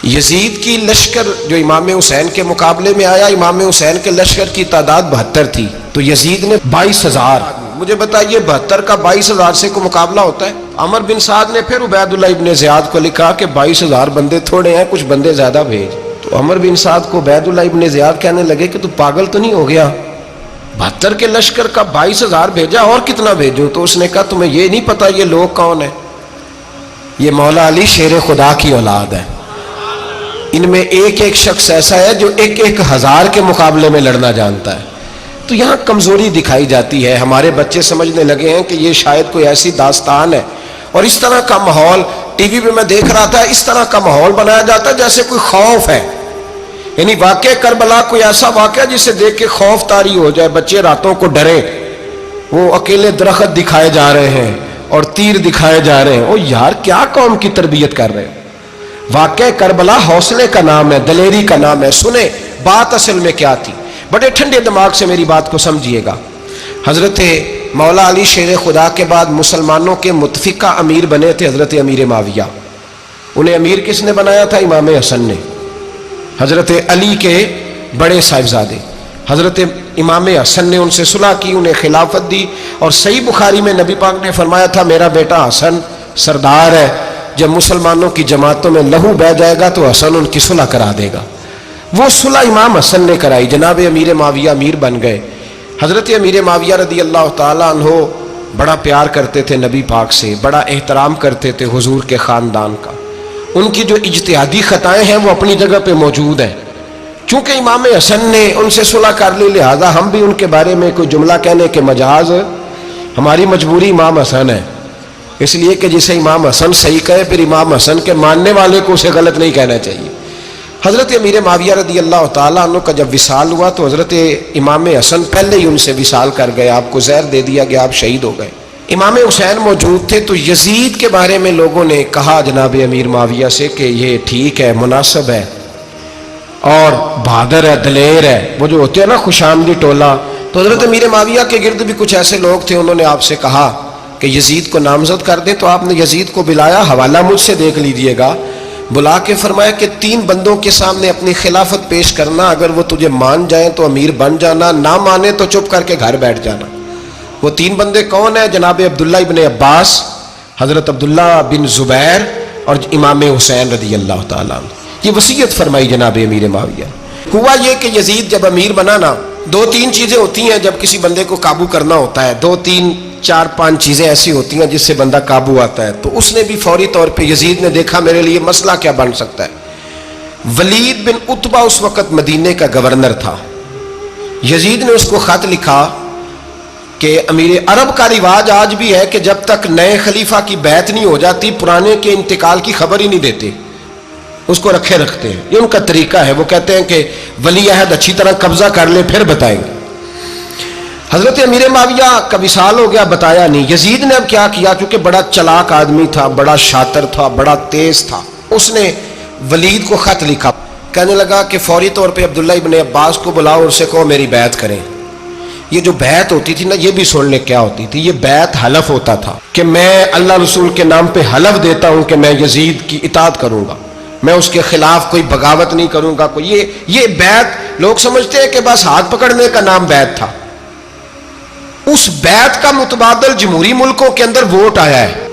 یزید کی لشکر جو امام حسین کے مقابلے میں آیا، امام حسین کے لشکر کی تعداد 72 تھی، تو یزید نے 22,000. مجھے بتائیے 72 کا 22,000 سے کوئی مقابلہ ہوتا ہے؟ عمر بن سعد نے پھر عبید اللہ ابن زیاد کو لکھا کہ 22,000 بندے تھوڑے ہیں، کچھ بندے زیادہ بھیج. تو عمر بن سعد کو عبید اللہ ابن زیاد کہنے لگے کہ تو پاگل تو نہیں ہو گیا، 72 کے لشکر کا 22,000 بھیجا، اور کتنا بھیجو؟ تو اس نے کہا تمہیں یہ نہیں پتا یہ لوگ کون ہیں؟ یہ مولا علی شیر خدا کی اولاد ہے. ان میں ایک ایک شخص ایسا ہے جو 1,000 کے مقابلے میں لڑنا جانتا ہے. تو یہاں کمزوری دکھائی جاتی ہے. ہمارے بچے سمجھنے لگے ہیں کہ یہ شاید کوئی ایسی داستان ہے، اور اس طرح کا ماحول ٹی وی پہ میں دیکھ رہا تھا، اس طرح کا ماحول بنایا جاتا ہے جیسے کوئی خوف ہے. یعنی واقع کربلا کوئی ایسا واقعہ جسے دیکھ کے خوف طاری ہو جائے، بچے راتوں کو ڈرے. وہ اکیلے درخت دکھائے جا رہے ہیں اور تیر دکھائے جا رہے ہیں. او یار کیا قوم کی تربیت کر رہے ہیں؟ واقع کربلا حوصلے کا نام ہے، دلیری کا نام ہے. سنیں بات اصل میں کیا تھی، بڑے ٹھنڈے دماغ سے میری بات کو سمجھیے گا. حضرت مولا علی شیر خدا کے بعد مسلمانوں کے متفقہ امیر بنے تھے حضرت امیر معاویہ. انہیں امیر کس نے بنایا تھا؟ امام حسن نے. حضرت علی کے بڑے صاحبزادے حضرت امام حسن نے ان سے صلح کی، انہیں خلافت دی. اور صحیح بخاری میں نبی پاک نے فرمایا تھا میرا بیٹا حسن سردار ہے، جب مسلمانوں کی جماعتوں میں لہو بہہ جائے گا تو حسن ان کی صلح کرا دے گا. وہ صلح امام حسن نے کرائی. جناب امیر معاویہ امیر بن گئے. حضرت امیر معاویہ رضی اللہ تعالیٰ عنہ بڑا پیار کرتے تھے نبی پاک سے، بڑا احترام کرتے تھے حضور کے خاندان کا. ان کی جو اجتہادی خطائیں ہیں وہ اپنی جگہ پہ موجود ہیں. چونکہ امام حسن نے ان سے صلح کر لی، لہذا ہم بھی ان کے بارے میں کوئی جملہ کہنے کے مجاز، ہماری مجبوری امام حسن ہے. اس لیے کہ جسے امام حسن صحیح کہے پھر امام حسن کے ماننے والے کو اسے غلط نہیں کہنا چاہیے. حضرت امیر معاویہ رضی اللہ تعالیٰ عنہ کا جب وصال ہوا تو حضرت امام حسن پہلے ہی ان سے وصال کر گئے، آپ کو زہر دے دیا گیا، آپ شہید ہو گئے. امام حسین موجود تھے. تو یزید کے بارے میں لوگوں نے کہا جناب امیر معاویہ سے کہ یہ ٹھیک ہے، مناسب ہے اور بہادر ہے، دلیر ہے، وہ جو ہوتے ہیں نا خوش آمدی ٹولہ. تو حضرت امیر معاویہ کے گرد بھی کچھ ایسے لوگ تھے، انہوں نے آپ سے کہا کہ یزید کو نامزد کر دیں. تو آپ نے یزید کو بلایا، حوالہ مجھ سے دیکھ لیجئے گا. بلا کے فرمایا کہ 3 بندوں کے سامنے اپنی خلافت پیش کرنا، اگر وہ تجھے مان جائیں تو امیر بن جانا، نہ مانے تو چپ کر کے گھر بیٹھ جانا. وہ 3 بندے کون ہیں؟ جناب عبداللہ ابن عباس، حضرت عبداللہ بن زبیر اور امام حسین رضی اللہ تعالیٰ عنہ. یہ وصیت فرمائی جناب امیر معاویہ. ہوا یہ کہ یزید جب امیر بنا نا، 2-3 چیزیں ہوتی ہیں جب کسی بندے کو قابو کرنا ہوتا ہے، 2-3-4-5 چیزیں ایسی ہوتی ہیں جس سے بندہ قابو آتا ہے. تو اس نے بھی فوری طور پہ یزید نے دیکھا میرے لیے مسئلہ کیا بن سکتا ہے. ولید بن عتبہ اس وقت مدینے کا گورنر تھا. یزید نے اس کو خط لکھا کہ امیر عرب کا رواج آج بھی ہے کہ جب تک نئے خلیفہ کی بیعت نہیں ہو جاتی پرانے کے انتقال کی خبر ہی نہیں دیتے، اس کو رکھے رکھتے ہیں. یہ ان کا طریقہ ہے. وہ کہتے ہیں کہ ولی عہد اچھی طرح قبضہ کر لے پھر بتائیں گے. حضرت امیر معاویہ کا وصال ہو گیا، بتایا نہیں. یزید نے اب کیا کیا، چونکہ بڑا چلاک آدمی تھا، بڑا شاطر تھا، بڑا تیز تھا، اس نے ولید کو خط لکھا. کہنے لگا کہ فوری طور پہ عبداللہ ابن عباس کو بلاؤ اور اسے کہو میری بیعت کریں. یہ جو بیعت ہوتی تھی نا، یہ بھی سن لے کیا ہوتی تھی. یہ بیعت حلف ہوتا تھا کہ میں اللہ رسول کے نام پہ حلف دیتا ہوں کہ میں یزید کی اطاعت کروں گا، میں اس کے خلاف کوئی بغاوت نہیں کروں گا. کوئی یہ بیعت لوگ سمجھتے ہیں کہ بس ہاتھ پکڑنے کا نام بیعت تھا. اس بیعت کا متبادل جمہوری ملکوں کے اندر ووٹ آیا ہے.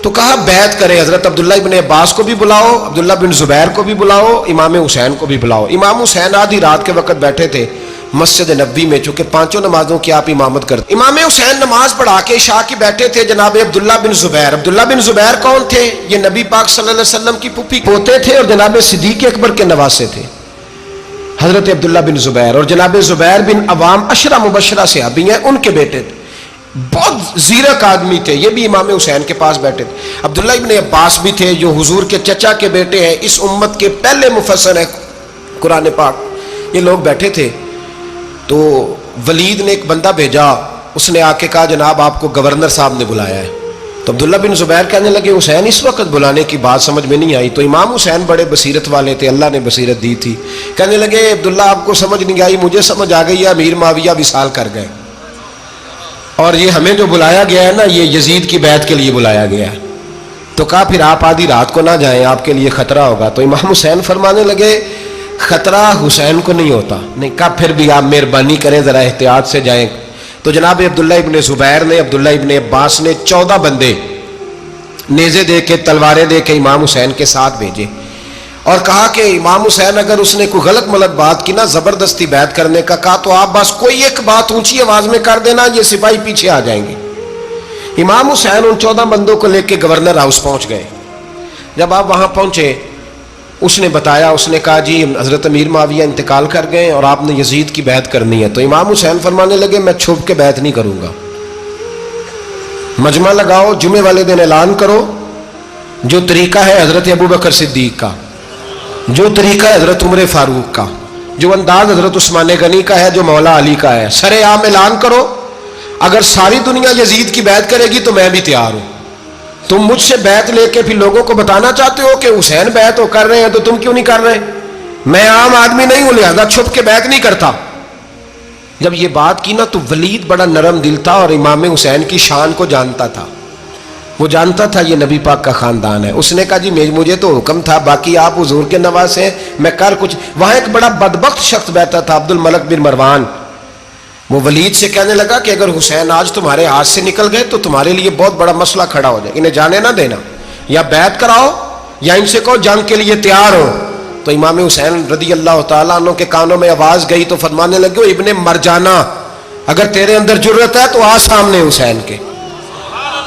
تو کہا بیعت کرے. حضرت عبداللہ ابن عباس کو بھی بلاؤ، عبداللہ بن زبیر کو بھی بلاؤ، امام حسین کو بھی بلاؤ. امام حسین آدھی رات کے وقت بیٹھے تھے مسجد نبوی میں، چونکہ 5 نمازوں کی آپ امامت کرتے. امام حسین نماز پڑھا کے عشاء کی بیٹھے تھے. جناب عبداللہ بن زبیر، عبداللہ بن زبیر کون تھے؟ یہ نبی پاک صلی اللہ علیہ وسلم کی پھوپھی پوتے تھے اور جناب صدیق اکبر کے نواسے تھے حضرت عبداللہ بن زبیر. اور جناب زبیر بن عوام عشرہ مبشرہ صحابی ہیں، ان کے بیٹے تھے. بہت زیرک آدمی تھے. یہ بھی امام حسین کے پاس بیٹھے تھے. عبداللہ ابن عباس بھی تھے جو حضور کے چچا کے بیٹے ہیں، اس امت کے پہلے مفسر ہیں قرآن پاک. یہ لوگ بیٹھے تھے. تو ولید نے ایک بندہ بھیجا، اس نے آ کے کہا جناب آپ کو گورنر صاحب نے بلایا ہے. تو عبداللہ بن زبیر کہنے لگے حسین اس وقت بلانے کی بات سمجھ میں نہیں آئی. تو امام حسین بڑے بصیرت والے تھے، اللہ نے بصیرت دی تھی. کہنے لگے عبداللہ آپ کو سمجھ نہیں آئی، مجھے سمجھ آ گئی ہے، امیر معاویہ وصال کر گئے اور یہ ہمیں جو بلایا گیا ہے نا، یہ یزید کی بیعت کے لیے بلایا گیا ہے. تو کہا پھر آپ آدھی رات کو نہ جائیں، آپ کے لیے خطرہ ہوگا۔ تو امام حسین فرمانے لگے خطرہ حسین کو نہیں ہوتا۔ نہیں، کہا پھر بھی آپ مہربانی کریں ذرا احتیاط سے جائیں۔ تو جناب عبداللہ ابن زبیر نے، عبداللہ ابن عباس نے 14 بندے نیزے دے کے، تلواریں دے کے امام حسین کے ساتھ بھیجے اور کہا کہ امام حسین اگر اس نے کوئی غلط ملت بات کی نا، زبردستی بیعت کرنے کا کہا، تو آپ بس کوئی ایک بات اونچی آواز میں کر دینا، یہ سپاہی پیچھے آ جائیں گے۔ امام حسین ان 14 بندوں کو لے کے گورنر ہاؤس پہنچ گئے۔ جب آپ وہاں پہنچے، اس نے بتایا، اس نے کہا جی حضرت امیر معاویہ انتقال کر گئے اور آپ نے یزید کی بیعت کرنی ہے۔ تو امام حسین فرمانے لگے میں چھپ کے بیعت نہیں کروں گا، مجمع لگاؤ، جمعے والے دن اعلان کرو، جو طریقہ ہے حضرت ابوبکر صدیق کا، جو طریقہ ہے حضرت عمر فاروق کا، جو انداز حضرت عثمان غنی کا ہے، جو مولا علی کا ہے، سر عام اعلان کرو، اگر ساری دنیا یزید کی بیعت کرے گی تو میں بھی تیار ہوں۔ تم مجھ سے بیعت لے کے پھر لوگوں کو بتانا چاہتے ہو کہ حسین بیعت ہو کر رہے ہیں تو تم کیوں نہیں کر رہے؟ میں عام آدمی نہیں ہوں، لہذا چھپ کے بیعت نہیں کرتا۔ جب یہ بات کی نا تو ولید بڑا نرم دل تھا اور امام حسین کی شان کو جانتا تھا، وہ جانتا تھا یہ نبی پاک کا خاندان ہے۔ اس نے کہا جی مجھے تو حکم تھا، باقی آپ حضور کے نواز ہیں، میں کر کچھ۔ وہاں ایک بڑا بدبخت شخص بیٹھا تھا، عبد الملک بن مروان، وہ ولید سے کہنے لگا کہ اگر حسین آج تمہارے ہاتھ سے نکل گئے تو تمہارے لیے بہت بڑا مسئلہ کھڑا ہو جائے، انہیں جانے نہ دینا، یا بیعت کراؤ یا ان سے کہو جنگ کے لیے تیار ہو۔ تو امام حسین رضی اللہ تعالیٰ عنہ کے کانوں میں آواز گئی تو فرمانے لگے ابن مرجانہ، اگر تیرے اندر جرت ہے تو آ سامنے حسین کے،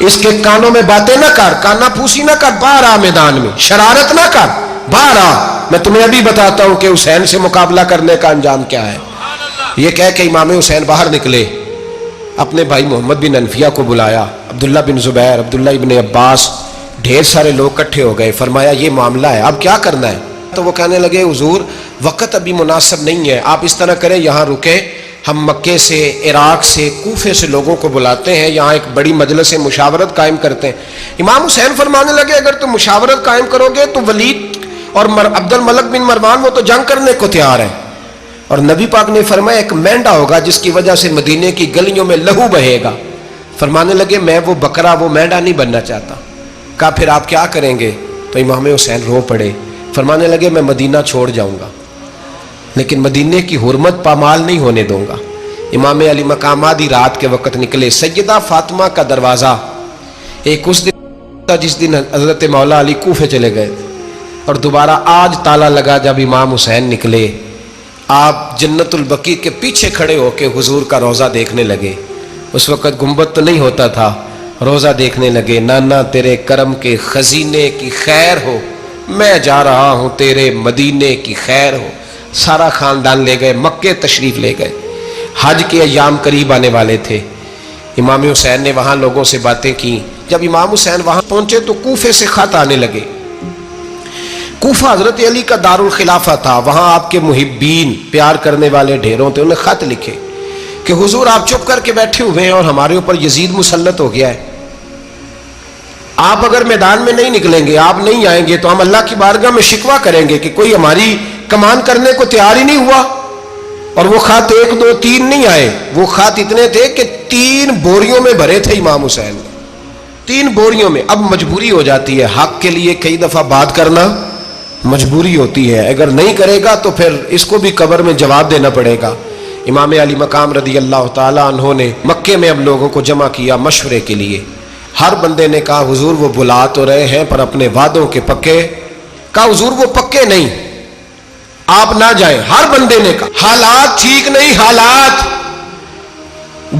اس کے کانوں میں باتیں نہ کر، کانا پھوسی نہ کر، باہر آ میدان میں، شرارت نہ کر، باہر آ، میں تمہیں ابھی بتاتا ہوں کہ حسین سے مقابلہ کرنے کا انجام کیا ہے۔ یہ کہہ کہ امام حسین باہر نکلے، اپنے بھائی محمد بن انفیہ کو بلایا، عبداللہ بن زبیر، عبداللہ ابن عباس، ڈھیر سارے لوگ اکٹھے ہو گئے۔ فرمایا یہ معاملہ ہے، اب کیا کرنا ہے؟ تو وہ کہنے لگے حضور وقت ابھی مناسب نہیں ہے، آپ اس طرح کریں یہاں رکیں، ہم مکے سے، عراق سے، کوفے سے لوگوں کو بلاتے ہیں، یہاں ایک بڑی مجلس مشاورت قائم کرتے ہیں۔ امام حسین فرمانے لگے اگر تم مشاورت قائم کرو گے تو ولید اور عبد الملک بن مروان وہ تو جنگ کرنے کو تیار ہیں، اور نبی پاک نے فرمایا ایک مینڈا ہوگا جس کی وجہ سے مدینے کی گلیوں میں لہو بہے گا۔ فرمانے لگے میں وہ بکرا، وہ مینڈا نہیں بننا چاہتا۔ کہا پھر آپ کیا کریں گے؟ تو امام حسین رو پڑے، فرمانے لگے میں مدینہ چھوڑ جاؤں گا لیکن مدینے کی حرمت پامال نہیں ہونے دوں گا۔ امام علی مقام آدھی رات کے وقت نکلے، سیدہ فاطمہ کا دروازہ ایک اس دن تھا جس دن حضرت مولا علی کوفے چلے گئے اور دوبارہ آج تالا لگا جب امام حسین نکلے۔ آپ جنت البقیع کے پیچھے کھڑے ہو کے حضور کا روضہ دیکھنے لگے، اس وقت گنبد تو نہیں ہوتا تھا، روضہ دیکھنے لگے۔ نانا تیرے کرم کے خزینے کی خیر ہو، میں جا رہا ہوں تیرے مدینے کی خیر ہو۔ سارا خاندان لے گئے، مکے تشریف لے گئے، حج کے ایام قریب آنے والے تھے۔ امام حسین نے وہاں لوگوں سے باتیں کی۔ جب امام حسین وہاں پہنچے تو کوفے سے خط آنے لگے۔ کوفہ حضرت علی کا دارالخلافہ تھا، وہاں آپ کے محبین، پیار کرنے والے ڈھیروں تھے، انہیں خط لکھے کہ حضور آپ چپ کر کے بیٹھے ہوئے ہیں اور ہمارے اوپر یزید مسلط ہو گیا ہے، آپ اگر میدان میں نہیں نکلیں گے، آپ نہیں آئیں گے تو ہم اللہ کی بارگاہ میں شکوہ کریں گے کہ کوئی ہماری کمان کرنے کو تیار ہی نہیں ہوا۔ اور وہ خط 1 2 3 نہیں آئے، وہ خط اتنے تھے کہ 3 بوریوں میں بھرے تھے امام حسین، 3 بوریوں میں۔ اب مجبوری ہو جاتی ہے، حق کے لیے کئی دفعہ بات کرنا مجبوری ہوتی ہے، اگر نہیں کرے گا تو پھر اس کو بھی قبر میں جواب دینا پڑے گا۔ امام علی مقام رضی اللہ تعالیٰ عنہ نے مکے میں اب لوگوں کو جمع کیا مشورے کے لیے۔ ہر بندے نے کہا حضور وہ بلا تو رہے ہیں پر اپنے وعدوں کے پکے۔ کہا حضور وہ پکے نہیں، آپ نہ جائیں۔ ہر بندے نے کہا حالات ٹھیک نہیں، حالات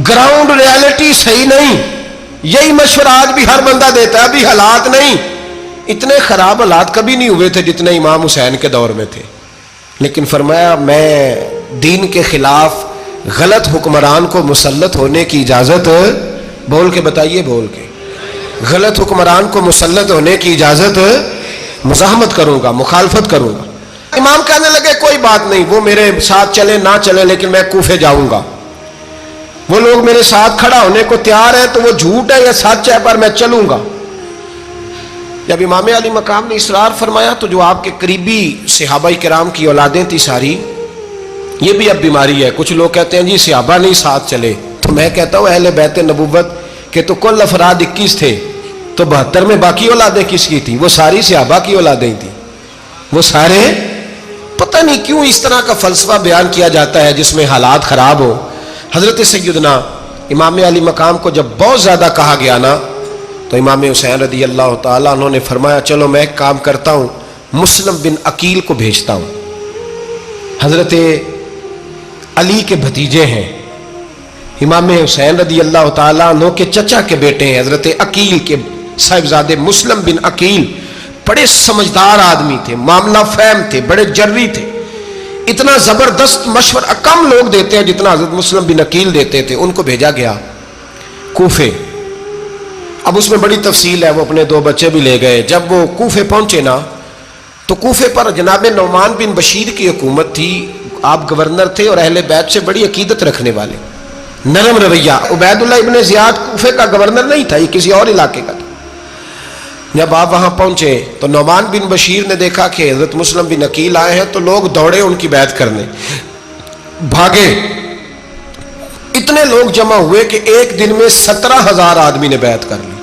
گراؤنڈ ریالٹی صحیح نہیں، یہی مشورہ آج بھی ہر بندہ دیتا ہے، ابھی حالات نہیں۔ اتنے خراب حالات کبھی نہیں ہوئے تھے جتنے امام حسین کے دور میں تھے، لیکن فرمایا میں دین کے خلاف غلط حکمران کو مسلط ہونے کی اجازت، بول کے بتائیے، بول کے، غلط حکمران کو مسلط ہونے کی اجازت مزاحمت کروں گا، مخالفت کروں گا۔ امام کہنے لگے کوئی بات نہیں، وہ میرے ساتھ چلے نہ چلے لیکن میں کوفے جاؤں گا، وہ لوگ میرے ساتھ کھڑا ہونے کو تیار ہے تو وہ جھوٹ ہے یا سچ ہے پر میں چلوں گا۔ جب امام علی مقام نے اصرار فرمایا تو جو آپ کے قریبی صحابہ کرام کی اولادیں تھی ساری، یہ بھی اب بیماری ہے، کچھ لوگ کہتے ہیں جی صحابہ نہیں ساتھ چلے، تو میں کہتا ہوں اہل بیت نبوت کے تو کل افراد 21 تھے، تو 72 میں باقی اولادیں کس کی تھیں؟ وہ ساری صحابہ کی اولادیں تھیں، وہ سارے. پتہ نہیں کیوں اس طرح کا فلسفہ بیان کیا جاتا ہے جس میں حالات خراب ہو. حضرت سیدنا امام علی مقام کو جب بہت زیادہ کہا گیا نا تو امام حسین رضی اللہ تعالیٰ عنہ نے فرمایا چلو میں ایک کام کرتا ہوں، مسلم بن عقیل کو بھیجتا ہوں. حضرت علی کے بھتیجے ہیں، امام حسین رضی اللہ تعالیٰ عنہ کے چچا کے بیٹے ہیں، حضرت عقیل کے صاحبزادے مسلم بن عقیل. بڑے سمجھدار آدمی تھے، معاملہ فہم تھے، بڑے جری تھے. اتنا زبردست مشورہ کم لوگ دیتے ہیں جتنا حضرت مسلم بن عقیل دیتے تھے. ان کو بھیجا گیا کوفے. اب اس میں بڑی تفصیل ہے، وہ اپنے 2 بچے بھی لے گئے. جب وہ کوفے پہنچے نا تو کوفے پر جناب نعمان بن بشیر کی حکومت تھی. آپ گورنر تھے اور اہل بیت سے بڑی عقیدت رکھنے والے، نرم رویہ. عبید اللہ ابن زیاد کوفے کا گورنر نہیں تھا، یہ کسی اور علاقے کا تھا. جب آپ وہاں پہنچے تو نعمان بن بشیر نے دیکھا کہ حضرت مسلم بن عقیل آئے ہیں تو لوگ دوڑے ان کی بیعت کرنے، بھاگے. اتنے لوگ جمع ہوئے کہ ایک دن میں 17,000 آدمی نے بیعت کر لی.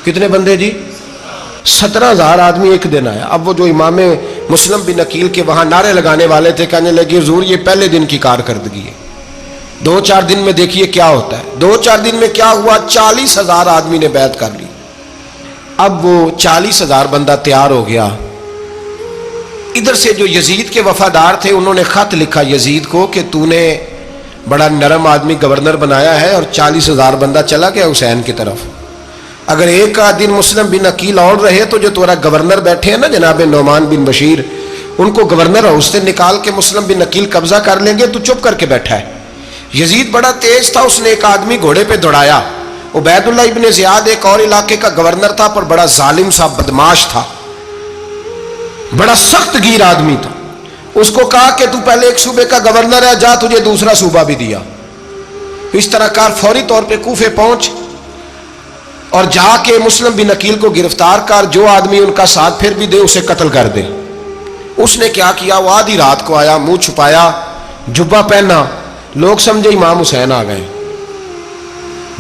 کتنے بندے جی؟ 17,000 آدمی ایک دن آیا. اب وہ جو امام مسلم بن عقیل کے وہاں نعرے لگانے والے تھے کہنے لگے حضور یہ پہلے دن کی کارکردگی ہے، 2-4 دن میں دیکھیے کیا ہوتا ہے. 2-4 دن میں کیا ہوا؟ 40,000 آدمی نے بیعت کر لی. اب وہ 40,000 بندہ تیار ہو گیا. ادھر سے جو یزید کے وفادار تھے انہوں نے خط لکھا یزید کو کہ تو نے بڑا نرم آدمی گورنر بنایا ہے اور 40,000 بندہ چلا گیا حسین کی طرف. اگر ایک دن مسلم بن عقیل اور رہے تو جو تمہارا گورنر بیٹھے ہیں نا جناب نعمان بن بشیر، ان کو گورنر ہاؤس سے نکال کے مسلم بن عقیل قبضہ کر لیں گے. تو چپ کر کے بیٹھا ہے. یزید بڑا تیز تھا، اس نے ایک آدمی گھوڑے پہ دوڑایا. عبید اللہ ابن زیاد ایک اور علاقے کا گورنر تھا پر بڑا ظالم سا بدماش تھا، بڑا سخت گیر آدمی تھا. اس کو کہا کہ تو پہلے ایک صوبے کا گورنر ہے، جا تجھے دوسرا صوبہ بھی دیا. اس طرح کار فوری طور پہ کوفے پہنچ اور جا کے مسلم بن عقیل کو گرفتار کر، جو آدمی ان کا ساتھ پھر بھی دے اسے قتل کر دے. اس نے کیا کیا؟ وہ آدھی رات کو آیا، منہ چھپایا، جبہ پہنا. لوگ سمجھے امام حسین آ گئے.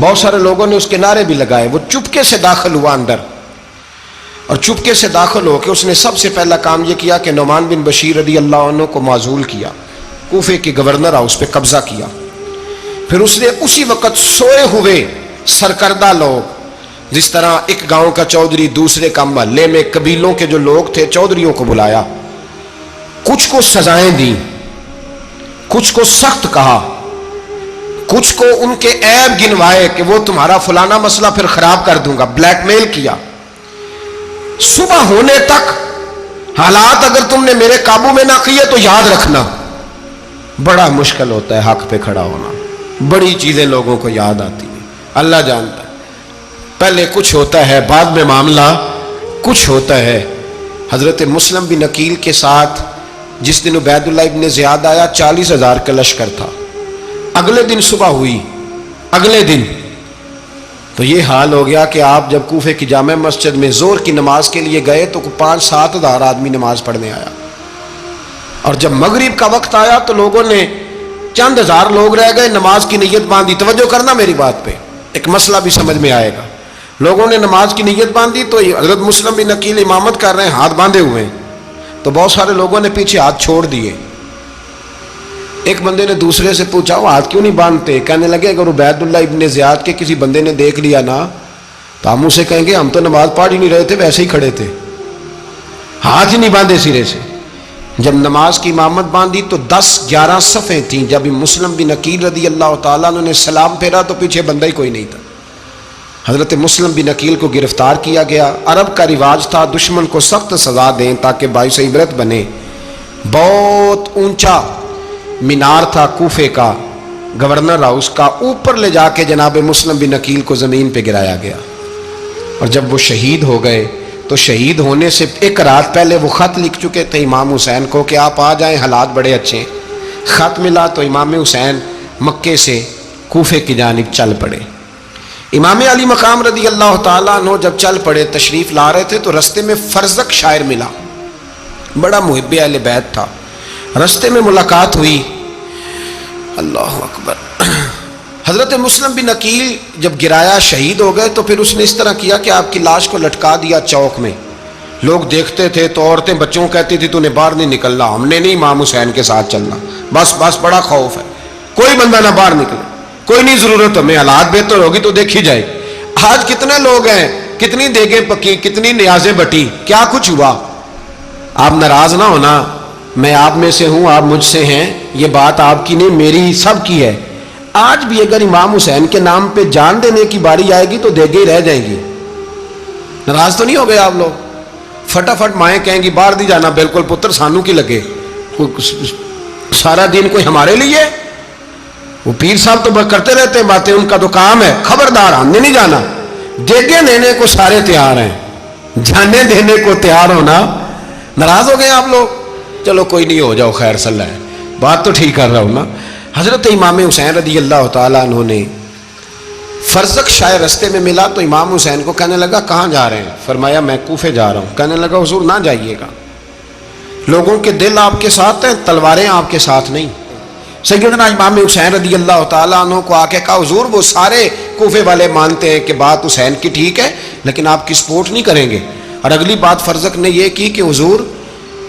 بہت سارے لوگوں نے اس کے نعرے بھی لگائے. وہ چپکے سے داخل ہوا اندر اور چپکے سے داخل ہو کے اس نے سب سے پہلا کام یہ کیا کہ نعمان بن بشیر رضی اللہ عنہ کو معزول کیا، کوفے کے گورنر ہاؤس پہ قبضہ کیا. پھر اس نے اسی وقت سوئے ہوئے سرکردہ لوگ، جس طرح ایک گاؤں کا چودھری دوسرے کا محلے میں قبیلوں کے جو لوگ تھے چودھریوں کو بلایا، کچھ کو سزائیں دیں، کچھ کو سخت کہا، کچھ کو ان کے عیب گنوائے کہ وہ تمہارا فلانا مسئلہ پھر خراب کر دوں گا. بلیک میل کیا. صبح ہونے تک حالات اگر تم نے میرے قابو میں نہ کیے تو یاد رکھنا بڑا مشکل ہوتا ہے حق پہ کھڑا ہونا. بڑی چیزیں لوگوں کو یاد آتی ہیں، اللہ جانتا ہے. پہلے کچھ ہوتا ہے، بعد میں معاملہ کچھ ہوتا ہے. حضرت مسلم بن عقیل کے ساتھ جس دن عبید اللہ ابن زیاد آیا 40,000 کا لشکر تھا. اگلے دن صبح ہوئی، اگلے دن تو یہ حال ہو گیا کہ آپ جب کوفے کی جامع مسجد میں زور کی نماز کے لیے گئے تو 5-7 ہزار آدمی نماز پڑھنے آیا. اور جب مغرب کا وقت آیا تو لوگوں نے چند ہزار لوگ رہ گئے، نماز کی نیت باندھی. توجہ کرنا میری بات پہ، ایک مسئلہ بھی سمجھ میں آئے گا. لوگوں نے نماز کی نیت باندھی تو حضرت مسلم بن عقیل امامت کر رہے ہیں، ہاتھ باندھے ہوئے ہیں. تو بہت سارے لوگوں نے پیچھے ہاتھ چھوڑ دیے. ایک بندے نے دوسرے سے پوچھا وہ ہاتھ کیوں نہیں باندھتے؟ کہنے لگے اگر عبید اللہ ابن زیاد کے کسی بندے نے دیکھ لیا نا تو ہم اسے کہیں گے ہم تو نماز پڑھ ہی نہیں رہے تھے، ویسے ہی کھڑے تھے، ہاتھ ہی نہیں باندھے سرے سے. جب نماز کی امامت باندھی تو 10-11 صفیں تھیں. جب مسلم بن عقیل رضی اللہ تعالیٰ عنہ نے سلام پھیرا تو پیچھے بندہ ہی کوئی نہیں تھا. حضرت مسلم بن عقیل کو گرفتار کیا گیا. عرب کا رواج تھا دشمن کو سخت سزا دیں تاکہ باعث عبرت بنے. بہت اونچا مینار تھا کوفے کا گورنر ہاؤس کا، اوپر لے جا کے جناب مسلم بن عقیل کو زمین پہ گرایا گیا. اور جب وہ شہید ہو گئے تو شہید ہونے سے ایک رات پہلے وہ خط لکھ چکے تھے امام حسین کو کہ آپ آ جائیں، حالات بڑے اچھے. خط ملا تو امام حسین مکے سے کوفے کی جانب چل پڑے. امام علی مقام رضی اللہ تعالیٰ عنہ جب چل پڑے تشریف لا رہے تھے تو رستے میں فرزق شاعر ملا، بڑا محب اہل بیت تھا. رستے میں ملاقات ہوئی، اللہ اکبر. حضرت مسلم بن عقیل جب گرایا شہید ہو گئے تو پھر اس نے اس طرح کیا کہ آپ کی لاش کو لٹکا دیا چوک میں. لوگ دیکھتے تھے تو عورتیں بچوں کہتی تھی تو نے باہر نہیں نکلنا, ہم نے نہیں امام حسین کے ساتھ چلنا, بس بڑا خوف ہے, کوئی بندہ نہ باہر نکلے, کوئی نہیں ضرورت, ہمیں حالات بہتر ہوگی تو دیکھی جائے. آج کتنے لوگ ہیں, کتنی دیگیں پکی, کتنی نیازیں بٹی, کیا کچھ ہوا. آپ ناراض نہ ہونا, میں آپ میں سے ہوں, آپ مجھ سے ہیں, یہ بات آپ کی نہیں میری سب کی ہے. آج بھی اگر امام حسین کے نام پہ جان دینے کی باری آئے گی تو دیگیں رہ جائیں گی. ناراض تو نہیں ہو گئے آپ لوگ؟ فٹافٹ مائیں کہیں گی باہر دی جانا, بالکل پتر سانو کی لگے, سارا دن کوئی ہمارے لیے. وہ پیر صاحب تو کرتے رہتے ہیں باتیں, ان کا تو کام ہے, خبردار ہم نے نہیں جانا. دیگیں دینے کو سارے تیار ہیں, جانے دینے کو تیار ہونا. ناراض ہو گئے آپ لوگ؟ چلو کوئی نہیں, ہو جاؤ, خیر صلی اللہ ہے, بات تو ٹھیک کر رہا ہوں نا. حضرت امام حسین رضی اللہ تعالیٰ عنہ نے فرزق شاہ رستے میں ملا تو امام حسین کو کہنے لگا کہاں جا رہے ہیں؟ فرمایا میں کوفے جا رہا ہوں. کہنے لگا حضور نہ جائیے گا, لوگوں کے دل آپ کے ساتھ ہیں, تلواریں آپ کے ساتھ نہیں. سیدنا امام حسین رضی اللہ تعالیٰ عنہ کو آ کے کہا حضور وہ سارے کوفے والے مانتے ہیں کہ بات حسین کی ٹھیک ہے لیکن آپ کی سپورٹ نہیں کریں گے. اور اگلی بات فرزق نے یہ کی کہ حضور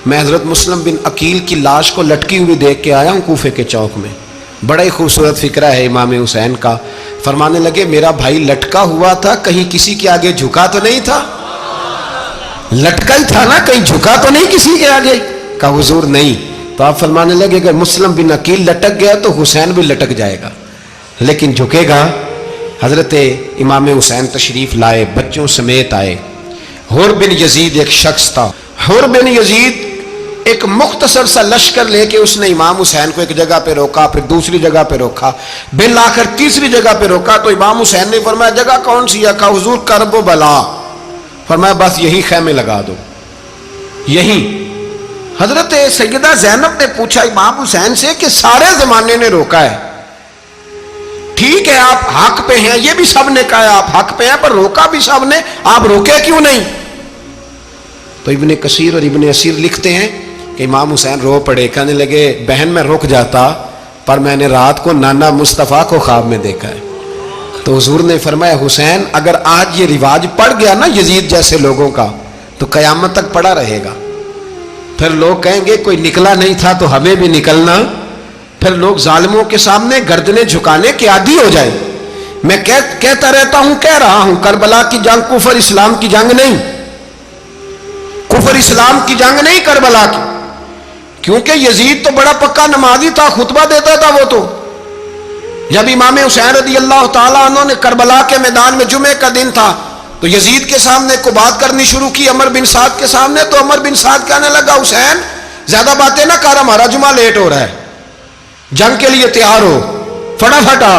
میں حضرت مسلم بن عقیل کی لاش کو لٹکی ہوئی دیکھ کے آیا ہوں کوفے کے چوک میں. بڑا ہی خوبصورت فکرہ ہے امام حسین کا. فرمانے لگے میرا بھائی لٹکا ہوا تھا, کہیں کسی کے آگے جھکا تو نہیں تھا؟ لٹکا ہی تھا نا, کہیں جھکا تو نہیں کسی کے آگے؟ کہا حضور نہیں. تو آپ فرمانے لگے اگر مسلم بن عقیل لٹک گیا تو حسین بھی لٹک جائے گا, لیکن جھکے گا. حضرت امام حسین تشریف لائے, بچوں سمیت آئے. حور بن یزید ایک شخص تھا. حور بن یزید ایک مختصر سا لشکر لے کے اس نے امام حسین کو ایک جگہ پہ روکا, پھر دوسری جگہ پہ روکا, بالآخر تیسری جگہ پہ روکا. تو امام حسین نے فرمایا جگہ کون سی ہے؟ کہا حضور کرب و بلا. فرمایا بس یہی خیمے لگا دو, یہی. حضرت سیدہ زینب نے پوچھا امام حسین سے کہ سارے زمانے نے روکا ہے, ٹھیک ہے آپ حق پہ ہیں, یہ بھی سب نے کہا آپ حق پہ ہیں, پر روکا بھی سب نے, آپ روکے کیوں نہیں؟ تو ابن کثیر اور ابن اسیر لکھتے ہیں کہ امام حسین رو پڑے, کہنے لگے بہن میں رک جاتا پر میں نے رات کو نانا مصطفیٰ کو خواب میں دیکھا ہے. تو حضور نے فرمایا حسین اگر آج یہ رواج پڑ گیا نا یزید جیسے لوگوں کا تو قیامت تک پڑا رہے گا. پھر لوگ کہیں گے کوئی نکلا نہیں تھا تو ہمیں بھی نکلنا. پھر لوگ ظالموں کے سامنے گردنیں جھکانے کے عادی ہو جائیں. میں کہتا رہتا ہوں, کہہ رہا ہوں, کربلا کی جنگ کفر اسلام کی جنگ نہیں, کفر اسلام کی جنگ نہیں کربلا کی. کیونکہ یزید تو بڑا پکا نمازی تھا, خطبہ دیتا تھا. وہ تو جب امام حسین رضی اللہ تعالیٰ عنہ نے کربلا کے میدان میں جمعے کا دن تھا تو یزید کے سامنے کو بات کرنی شروع کی, عمر بن سعد کے سامنے. تو عمر بن سعد کہنے لگا حسین زیادہ باتیں نہ کر, ہمارا جمعہ لیٹ ہو رہا ہے, جنگ کے لیے تیار ہو, فٹافٹ آ.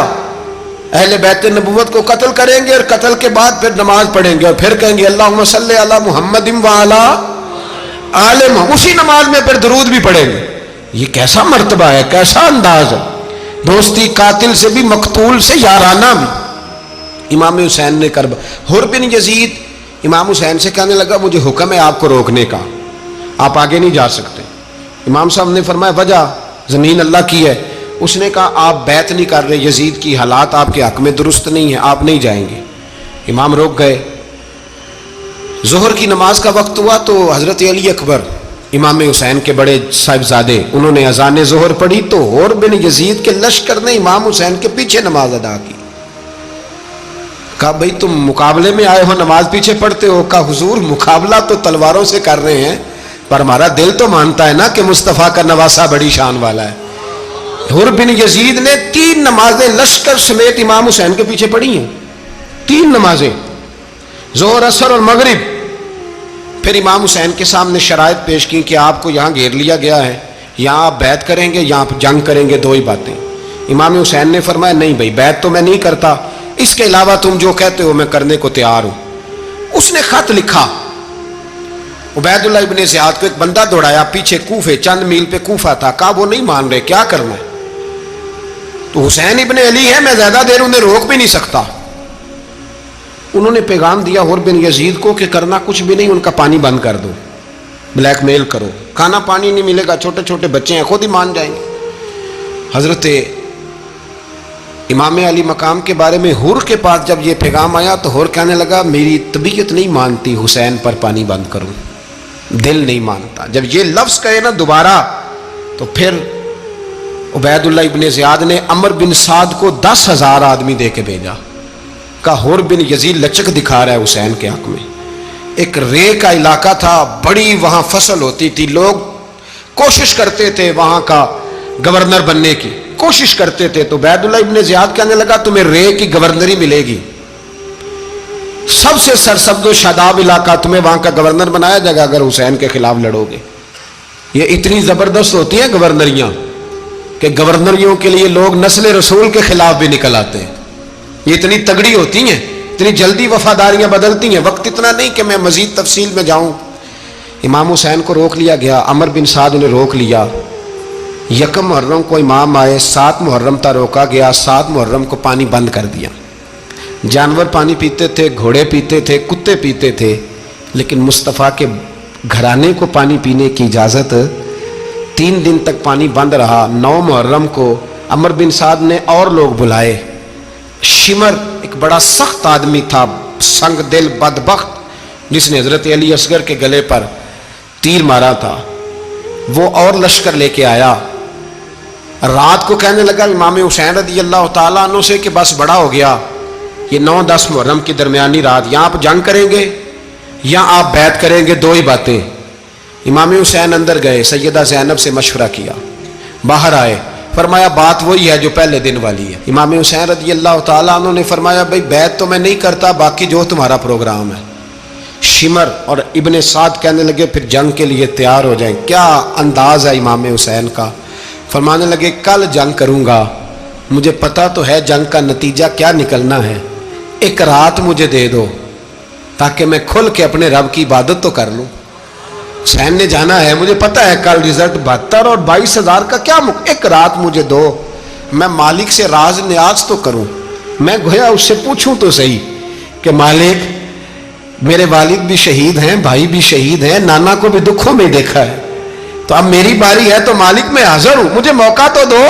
اہل بیت نبوت کو قتل کریں گے اور قتل کے بعد پھر نماز پڑھیں گے اور پھر کہیں گے اللہم صلی علی محمد وعلی آل محمد, اسی نماز میں پھر درود بھی پڑھیں گے. یہ کیسا مرتبہ ہے, کیسا انداز ہے, دوستی قاتل سے بھی مقتول سے یارانہ بھی. امام حسین نے حر بن یزید امام حسین سے کہنے لگا مجھے حکم ہے آپ کو روکنے کا, آپ آگے نہیں جا سکتے. امام صاحب نے فرمایا وجہ زمین اللہ کی ہے. اس نے کہا آپ بیعت نہیں کر رہے, یزید کی حالات آپ کے حق میں درست نہیں ہیں, آپ نہیں جائیں گے. امام روک گئے. ظہر کی نماز کا وقت ہوا تو حضرت علی اکبر امام حسین کے بڑے صاحبزادے انہوں نے اذان ظہر پڑھی تو حور بن یزید کے لشکر نے امام حسین کے پیچھے نماز ادا کی. کہا بھئی تم مقابلے میں آئے ہو, نماز پیچھے پڑھتے ہو؟ کہا حضور مقابلہ تو تلواروں سے کر رہے ہیں پر ہمارا دل تو مانتا ہے نا کہ مصطفیٰ کا نواسہ بڑی شان والا ہے. حر بن یزید نے 3 نمازیں لشکر سمیت امام حسین کے پیچھے پڑھی ہیں, 3 نمازیں, ظہر اثر اور مغرب. پھر امام حسین کے سامنے شرائط پیش کی کہ آپ کو یہاں گھیر لیا گیا ہے, یہاں آپ بیعت کریں گے, یہاں جنگ کریں گے, 2 ہی باتیں. امام حسین نے فرمایا نہیں بھائی بیعت تو میں نہیں کرتا, اس کے علاوہ تم جو کہتے ہو میں کرنے کو تیار ہوں. اس نے خط لکھا, عبید اللہ ابن زیاد کو ایک بندہ دوڑایا پیچھے کوفے, چند میل پہ کوفہ تھا. کہا وہ نہیں مان رہے, کیا کرنا ہے؟ تو حسین ابن علی ہے, میں زیادہ دیر انہیں روک بھی نہیں سکتا. انہوں نے پیغام دیا حر بن یزید کو کہ کرنا کچھ بھی نہیں, ان کا پانی بند کر دو, بلیک میل کرو, کھانا پانی نہیں ملے گا, چھوٹے چھوٹے بچے ہیں, خود ہی مان جائیں گے. حضرت امام علی مقام کے بارے میں حور کے پاس جب یہ پیغام آیا تو حور کہنے لگا میری طبیعت نہیں مانتی حسین پر پانی بند کروں، دل نہیں مانتا۔ جب یہ لفظ کہے نا دوبارہ تو پھر عبید اللہ ابن زیاد نے عمر بن سعد کو 10,000 آدمی دے کے بھیجا، کہا حور بن یزید لچک دکھا رہا ہے حسین کے حق میں۔ ایک رے کا علاقہ تھا، بڑی وہاں فصل ہوتی تھی، لوگ کوشش کرتے تھے وہاں کا گورنر بننے کی، کوشش کرتے تھے۔ تو عبید اللہ ابن زیاد کہنے لگا تمہیں رے کی گورنری ملے گی، سب سے سرسبز و شاداب علاقہ، تمہیں وہاں کا گورنر بنایا جائے گا اگر حسین کے خلاف لڑو گے۔ یہ اتنی زبردست ہوتی ہیں گورنریاں کہ گورنریوں کے لیے لوگ نسل رسول کے خلاف بھی نکل آتے ہیں، یہ اتنی تگڑی ہوتی ہیں، اتنی جلدی وفاداریاں بدلتی ہیں۔ وقت اتنا نہیں کہ میں مزید تفصیل میں جاؤں۔ امام حسین کو روک لیا گیا، عمر بن سعد نے روک لیا۔ یکم محرم کو امام آئے، 7 محرم تا روکا گیا، 7 محرم کو پانی بند کر دیا۔ جانور پانی پیتے تھے، گھوڑے پیتے تھے، کتے پیتے تھے، لیکن مصطفیٰ کے گھرانے کو پانی پینے کی اجازت 3 دن تک پانی بند رہا۔ 9 محرم کو عمر بن سعد نے اور لوگ بلائے۔ شمر ایک بڑا سخت آدمی تھا، سنگ دل بدبخت، جس نے حضرت علی اصغر کے گلے پر تیر مارا تھا، وہ اور لشکر لے کے آیا۔ رات کو کہنے لگا امام حسین رضی اللہ تعالیٰ عنہ سے کہ بس بڑا ہو گیا، یہ 9-10 محرم کی درمیانی رات، یا آپ جنگ کریں گے یا آپ بیعت کریں گے، 2 ہی باتیں۔ امام حسین اندر گئے، سیدہ زینب سے مشورہ کیا، باہر آئے، فرمایا بات وہی ہے جو پہلے دن والی ہے۔ امام حسین رضی اللہ تعالیٰ عنہ نے فرمایا بھئی بیعت تو میں نہیں کرتا، باقی جو تمہارا پروگرام ہے۔ شمر اور ابن سعد کہنے لگے پھر جنگ کے لیے تیار ہو جائیں۔ کیا انداز ہے امام حسین کا، فرمانے لگے کل جنگ کروں گا، مجھے پتا تو ہے جنگ کا نتیجہ کیا نکلنا ہے، ایک رات مجھے دے دو تاکہ میں کھل کے اپنے رب کی عبادت تو کر لوں۔ حسین نے جانا ہے، مجھے پتا ہے کل رزلٹ 72 اور 22,000 کا کیا ایک رات مجھے دو، میں مالک سے راز نیاز تو کروں، میں گویا اس سے پوچھوں تو صحیح کہ مالک میرے والد بھی شہید ہیں، بھائی بھی شہید ہیں، نانا کو بھی دکھوں میں دیکھا ہے، تو اب میری باری ہے تو مالک میں حاضر ہوں، مجھے موقع تو دو،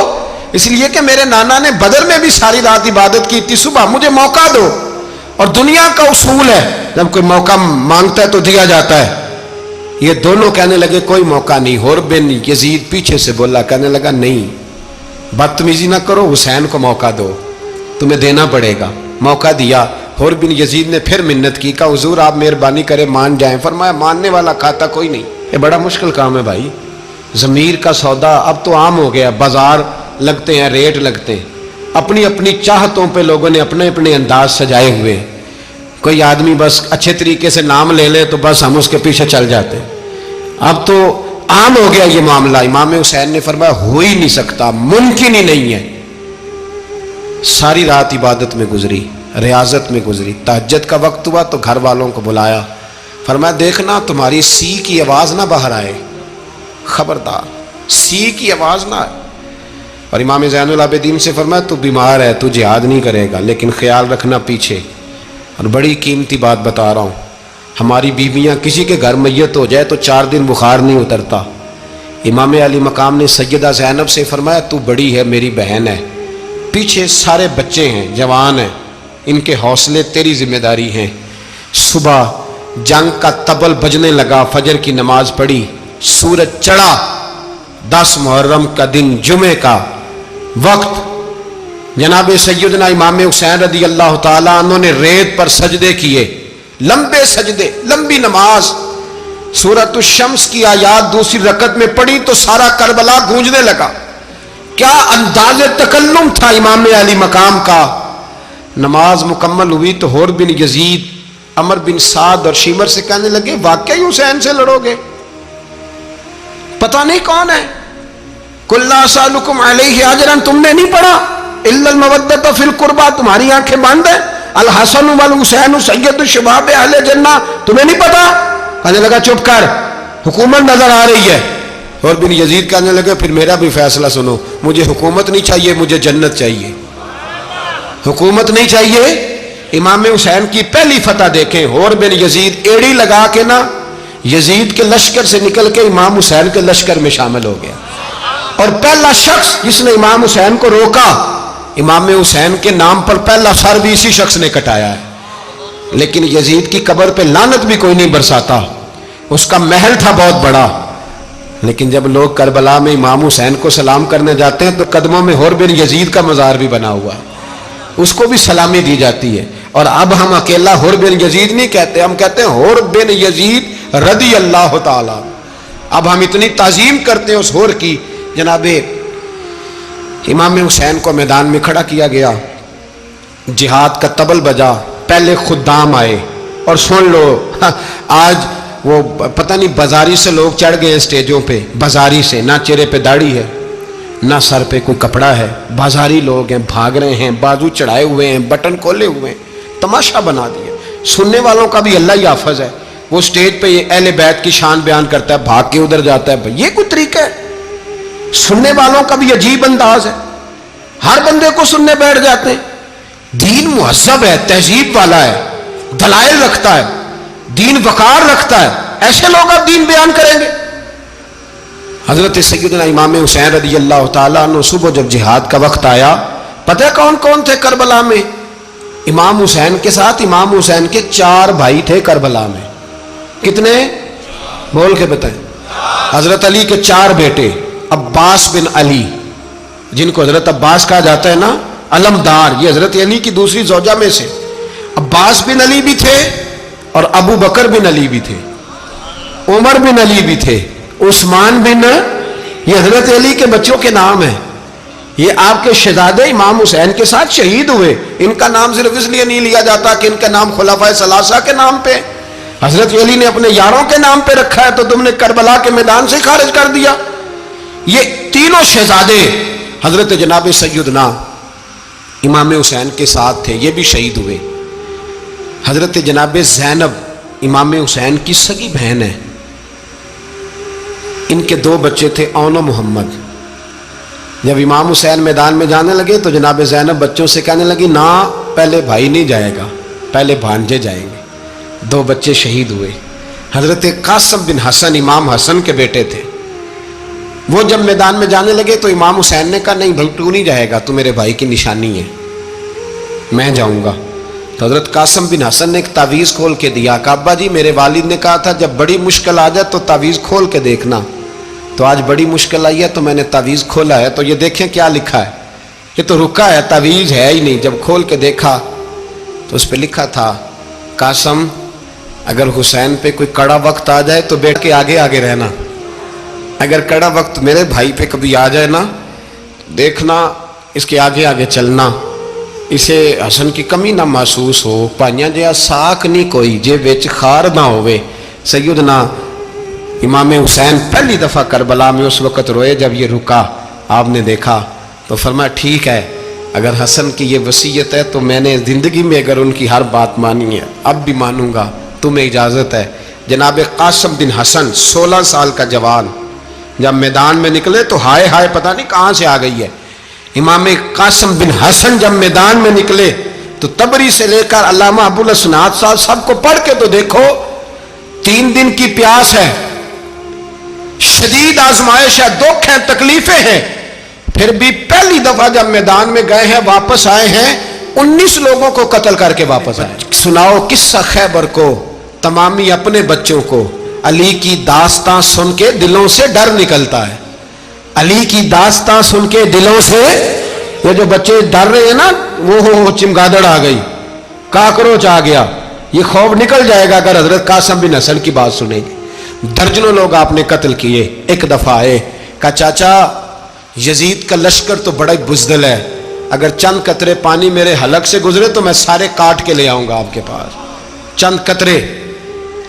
اس لیے کہ میرے نانا نے بدر میں بھی ساری رات عبادت کی تھی، صبح مجھے موقع دو۔ اور دنیا کا اصول ہے جب کوئی موقع مانگتا ہے تو دیا جاتا ہے۔ یہ دونوں کہنے لگے کوئی موقع نہیں۔ حور بن یزید پیچھے سے بولا، کہنے لگا نہیں، بدتمیزی نہ کرو، حسین کو موقع دو، تمہیں دینا پڑے گا۔ موقع دیا۔ حور بن یزید نے پھر منت کی، کہا حضور آپ مہربانی کریں مان جائیں۔ فرمایا ماننے والا کھاتا کوئی نہیں، یہ بڑا مشکل کام ہے بھائی، ضمیر کا سودا اب تو عام ہو گیا، بازار لگتے ہیں، ریٹ لگتے ہیں، اپنی اپنی چاہتوں پہ لوگوں نے اپنے اپنے انداز سجائے ہوئے۔ کوئی آدمی بس اچھے طریقے سے نام لے لے تو بس ہم اس کے پیچھے چل جاتے ہیں، اب تو عام ہو گیا یہ معاملہ۔ امام حسین نے فرمایا ہو ہی نہیں سکتا، ممکن ہی نہیں ہے۔ ساری رات عبادت میں گزری، ریاضت میں گزری، تہجد کا وقت ہوا تو گھر والوں کو بلایا، فرمایا دیکھنا تمہاری سی کی آواز نہ باہر آئے، خبردار سی کی آواز نہ آئے۔ اور امام زین العابدین سے فرمایا تو بیمار ہے، تو جہاد نہیں کرے گا، لیکن خیال رکھنا پیچھے۔ اور بڑی قیمتی بات بتا رہا ہوں، ہماری بیویاں کسی کے گھر میت ہو جائے تو 4 دن بخار نہیں اترتا۔ امام علی مقام نے سیدہ زینب سے فرمایا تو بڑی ہے، میری بہن ہے، پیچھے سارے بچے ہیں، جوان ہیں، ان کے حوصلے تیری ذمہ داری ہیں۔ صبح جنگ کا طبل بجنے لگا، فجر کی نماز پڑھی، سورج چڑھا، 10 محرم کا دن، جمعے کا وقت، جناب سیدنا امام حسین رضی اللہ تعالیٰ عنہ نے ریت پر سجدے کیے، لمبے سجدے، لمبی نماز۔ سورۃ الشمس کی آیات دوسری رکعت میں پڑھی تو سارا کربلا گونجنے لگا۔ کیا انداز تکلم تھا امام علی مقام کا۔ نماز مکمل ہوئی تو حور بن یزید، عمر بن سعد اور شمر سے کہنے لگے واقعی حسین سے لڑو گے؟ پتہ نہیں کون ہے۔ قل لا اسألکم علیہ اجرا، تم نے نہیں پڑھا؟ الا المودۃ فی القربى، تمہاری آنکھیں بند ہیں۔ الحسن والحسین سید الشباب اہل جنہ، تمہیں نہیں پتا؟ کہنے لگا چپ کر، حکومت نظر آ رہی ہے۔ اور بن یزید کہنے لگے پھر میرا بھی فیصلہ سنو، مجھے حکومت نہیں چاہیے، مجھے جنت چاہیے۔ حکومت نہیں چاہیے۔ امام حسین کی پہلی فتح دیکھیں، حور بن یزید ایڑی لگا کے نا یزید کے لشکر سے نکل کے امام حسین کے لشکر میں شامل ہو گیا، اور پہلا شخص جس نے امام حسین کو روکا امام حسین کے نام پر پہلا سر بھی اسی شخص نے کٹایا ہے. لیکن یزید کی قبر پہ لعنت بھی کوئی نہیں برساتا. اس کا محل تھا بہت بڑا، لیکن جب لوگ کربلا میں امام حسین کو سلام کرنے جاتے ہیں تو قدموں میں حور بن یزید کا مزار بھی بنا ہوا ہے، اس کو بھی سلامی دی جاتی ہے. اور اب ہم اکیلا حور بن یزید نہیں کہتے، ہم کہتے ہیں حور بن یزید رضی اللہ تعالی. اب ہم اتنی تعظیم کرتے ہیں اس حور کی. جناب امام حسین کو میدان میں کھڑا کیا گیا، جہاد کا طبل بجا، پہلے خدام آئے. اور سن لو آج وہ پتہ نہیں بازاری سے لوگ چڑھ گئے اسٹیجوں پہ، بازاری سے، نہ چہرے پہ داڑھی ہے نہ سر پہ کوئی کپڑا ہے، بازاری لوگ ہیں، بھاگ رہے ہیں، بازو چڑھائے ہوئے ہیں، بٹن کھولے ہوئے ہیں، تماشا بنا دیا. سننے والوں کا بھی اللہ ہی حافظ ہے. وہ اسٹیج پہ یہ اہل بیت کی شان بیان کرتا ہے، بھاگ کے ادھر جاتا ہے. یہ کوئی طریقہ ہے؟ سننے والوں کا بھی عجیب انداز ہے، ہر بندے کو سننے بیٹھ جاتے ہیں. دین مہذب ہے، تہذیب والا ہے، دلائل رکھتا ہے، دین وقار رکھتا ہے. ایسے لوگ اب دین بیان کریں گے؟ حضرت سیدنا امام حسین رضی اللہ تعالیٰ عنہ صبح جب جہاد کا وقت آیا، پتہ ہے کون کون تھے کربلا میں؟ امام حسین کے ساتھ امام حسین کے 4 بھائی تھے کربلا میں. کتنے؟ بول کے بتائیں. حضرت علی کے 4 بیٹے، عباس بن علی، جن کو حضرت عباس کہا جاتا ہے نا، علمدار، یہ حضرت علی کی دوسری زوجہ میں سے. عباس بن علی بھی تھے اور ابو بکر بن علی بھی تھے، عمر بن علی بھی تھے، عثمان بن، یہ حضرت علی کے بچوں کے نام ہیں. یہ آپ کے شہزادے امام حسین کے ساتھ شہید ہوئے. ان کا نام صرف اس لیے نہیں لیا جاتا کہ ان کا نام خلفائے ثلاثہ کے نام پہ، حضرت علی نے اپنے یاروں کے نام پہ رکھا ہے تو تم نے کربلا کے میدان سے خارج کر دیا. یہ تینوں شہزادے حضرت جناب سیدنا امام حسین کے ساتھ تھے، یہ بھی شہید ہوئے. حضرت جناب زینب امام حسین کی سگی بہن ہے، ان کے 2 بچے تھے، اون و محمد. جب امام حسین میدان میں جانے لگے تو جناب زینب بچوں سے کہنے لگی، نہ پہلے بھائی نہیں جائے گا، پہلے بھانجے جائیں گے. 2 بچے شہید ہوئے. حضرت قاسم بن حسن امام حسن کے بیٹے تھے. وہ جب میدان میں جانے لگے تو امام حسین نے کہا، نہیں بھائی تو نہیں جائے گا، تو میرے بھائی کی نشانی ہے، میں جاؤں گا. تو حضرت قاسم بن حسن نے ایک تعویذ کھول کے دیا کہ ابا جی میرے والد نے کہا تھا جب بڑی مشکل آ جائے تو تعویذ کھول کے دیکھنا. تو آج بڑی مشکل آئی ہے تو میں نے تعویذ کھولا ہے، تو یہ دیکھیں کیا لکھا ہے. یہ تو رکا ہے، تعویذ ہے ہی نہیں. جب کھول کے دیکھا تو اس پہ لکھا تھا، قاسم اگر حسین پہ کوئی کڑا وقت آ جائے تو بیٹھ کے آگے آگے رہنا، اگر کڑا وقت میرے بھائی پہ کبھی آ جائے نا دیکھنا اس کے آگے آگے چلنا، اسے حسن کی کمی نہ محسوس ہو. پائیاں جہاں ساکھ نہیں کوئی جے وچ خار نہ ہوئے. سیدنا امام حسین پہلی دفعہ کربلا میں اس وقت روئے جب یہ رکا. آپ نے دیکھا تو فرمایا ٹھیک ہے، اگر حسن کی یہ وصیت ہے تو میں نے زندگی میں اگر ان کی ہر بات مانی ہے اب بھی مانوں گا، تمہیں اجازت ہے. جناب قاسم بن حسن 16 سال کا جوان جب میدان میں نکلے تو ہائے ہائے پتہ نہیں کہاں سے آ گئی ہے. امام قاسم بن حسن جب میدان میں نکلے تو تبری سے لے کر علامہ ابو الاسناد صاحب سب کو پڑھ کے تو دیکھو، 3 دن کی پیاس ہے، شدید آزمائش ہے، دکھ ہے، تکلیفیں ہیں، پھر بھی پہلی دفعہ جب میدان میں گئے ہیں واپس آئے ہیں 19 لوگوں کو قتل کر کے واپس آئے. سناؤ قصہ خیبر کو، تمامی اپنے بچوں کو. علی کی داستان سن کے دلوں سے ڈر نکلتا ہے. علی کی داستان سن کے دلوں سے، یہ جو بچے ڈر رہے ہیں نا، وہ چمگادڑ آ گئی، کاکروچ آ گیا، یہ خوف نکل جائے گا اگر حضرت قاسم بن حسن کی بات سنیں گے. درجنوں لوگ آپ نے قتل کیے. ایک دفعہ آئے، کہا چاچا یزید کا لشکر تو بڑا بزدل ہے، اگر چند قطرے پانی میرے حلق سے گزرے تو میں سارے کاٹ کے لے آؤں گا آپ کے پاس، چند قطرے.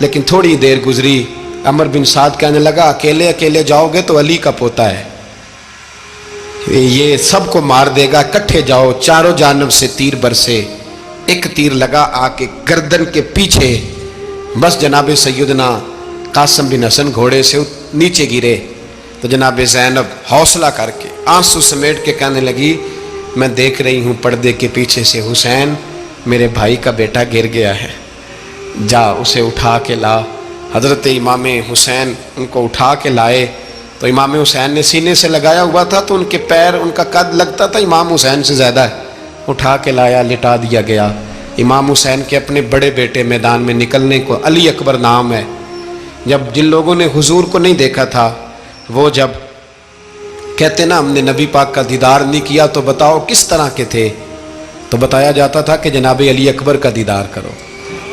لیکن تھوڑی دیر گزری، عمر بن سعد کہنے لگا اکیلے اکیلے جاؤ گے تو علی کا پوتا ہے، یہ سب کو مار دے گا، کٹھے جاؤ. چاروں جانب سے تیر برسے، ایک تیر لگا آ کے گردن کے پیچھے. بس جناب سیدنا قاسم بن حسن گھوڑے سے نیچے گرے تو جناب زینب حوصلہ کر کے آنسو سمیٹ کے کہنے لگی، میں دیکھ رہی ہوں پردے کے پیچھے سے حسین میرے بھائی کا بیٹا گر گیا ہے، جا اسے اٹھا کے لا. حضرت امام حسین ان کو اٹھا کے لائے تو امام حسین نے سینے سے لگایا ہوا تھا تو ان کے پیر، ان کا قد لگتا تھا امام حسین سے زیادہ ہے، اٹھا کے لایا، لٹا دیا گیا۔ امام حسین کے اپنے بڑے بیٹے میدان میں نکلنے کو، علی اکبر نام ہے، جب جن لوگوں نے حضور کو نہیں دیکھا تھا وہ جب کہتے نا ہم نے نبی پاک کا دیدار نہیں کیا تو بتاؤ کس طرح کے تھے، تو بتایا جاتا تھا کہ جناب علی اکبر کا دیدار کرو،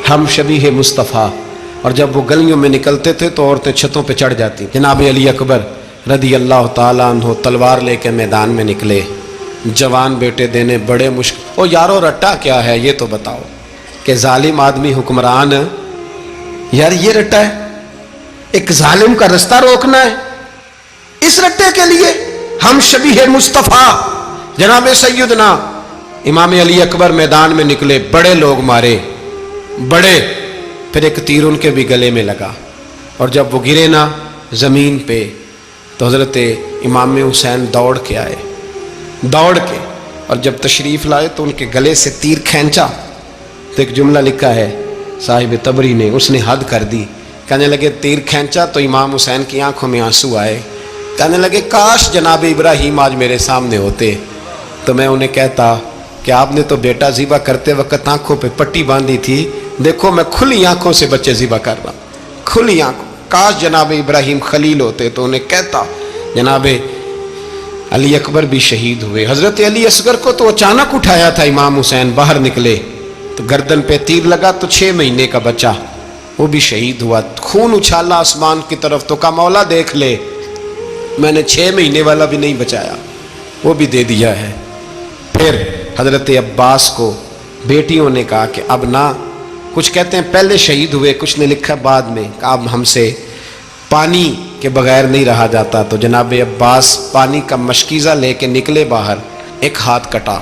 ہم شبیہ مصطفیٰ۔ اور جب وہ گلیوں میں نکلتے تھے تو عورتیں چھتوں پہ چڑھ جاتی۔ جناب علی اکبر رضی اللہ تعالیٰ عنہ تلوار لے کے میدان میں نکلے، جوان بیٹے دینے بڑے مشکل۔ او یارو رٹا کیا ہے یہ تو بتاؤ، کہ ظالم آدمی حکمران، یار یہ رٹا ہے، ایک ظالم کا رستہ روکنا ہے، اس رٹے کے لیے ہم شبیہ مصطفیٰ جناب سیدنا امام علی اکبر میدان میں نکلے، بڑے لوگ مارے، بڑے، پھر ایک تیر ان کے بھی گلے میں لگا، اور جب وہ گرے نا زمین پہ تو حضرت امام حسین دوڑ کے آئے، دوڑ کے، اور جب تشریف لائے تو ان کے گلے سے تیر کھینچا تو ایک جملہ لکھا ہے صاحب تبری نے، اس نے حد کر دی، کہنے لگے تیر کھینچا تو امام حسین کی آنکھوں میں آنسو آئے، کہنے لگے کاش جناب ابراہیم آج میرے سامنے ہوتے تو میں انہیں کہتا کہ آپ نے تو بیٹا ذبح کرتے وقت آنکھوں پہ پٹی باندھی تھی، دیکھو میں کھلی آنکھوں سے بچے ذبح کر رہا ہوں، کھلی آنکھوں، کاش جناب ابراہیم خلیل ہوتے تو انہیں کہتا۔ جناب علی اکبر بھی شہید ہوئے۔ حضرت علی اصغر کو تو اچانک اٹھایا تھا امام حسین، باہر نکلے تو گردن پہ تیر لگا تو 6 مہینے کا بچہ وہ بھی شہید ہوا، خون اچھالا آسمان کی طرف تو کہا مولا دیکھ لے، میں نے 6 مہینے والا بھی نہیں بچایا، وہ بھی دے دیا ہے۔ پھر حضرت عباس کو بیٹیوں نے کہا کہ اب نہ، کچھ کہتے ہیں پہلے شہید ہوئے، کچھ نے لکھا بعد میں، کہ اب ہم سے پانی کے بغیر نہیں رہا جاتا، تو جناب عباس پانی کا مشکیزہ لے کے نکلے باہر، ایک ہاتھ کٹا،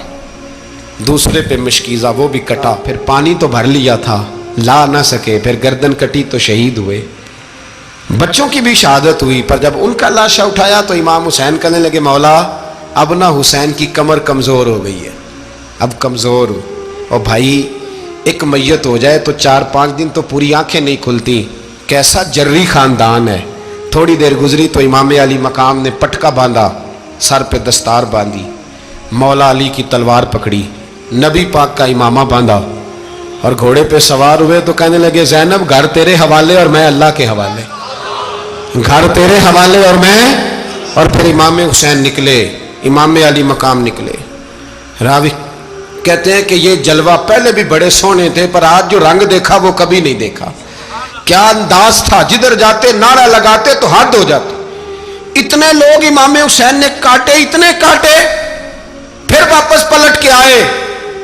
دوسرے پہ مشکیزہ وہ بھی کٹا، پھر پانی تو بھر لیا تھا لا نہ سکے، پھر گردن کٹی تو شہید ہوئے۔ بچوں کی بھی شہادت ہوئی، پر جب ان کا لاشا اٹھایا تو امام حسین کہنے لگے مولا اب نہ حسین کی کمر کمزور ہو گئی ہے، اب کمزور ہو، اور بھائی ایک میت ہو جائے تو 4-5 دن تو پوری آنکھیں نہیں کھلتی، کیسا جری خاندان ہے۔ تھوڑی دیر گزری تو امام علی مقام نے پٹکا باندھا، سر پہ دستار باندھی، مولا علی کی تلوار پکڑی، نبی پاک کا امامہ باندھا اور گھوڑے پہ سوار ہوئے تو کہنے لگے زینب گھر تیرے حوالے اور میں اللہ کے حوالے، گھر تیرے حوالے اور میں، اور پھر امام حسین نکلے، امام علی مقام نکلے۔ راوی کہتے ہیں کہ یہ جلوہ پہلے بھی بڑے سونے تھے پر آج جو رنگ دیکھا وہ کبھی نہیں دیکھا، کیا انداز تھا، جدھر جاتے نعرہ لگاتے تو حد ہو جاتے، اتنے لوگ امام حسین نے کاٹے، اتنے کاٹے، پھر واپس پلٹ کے آئے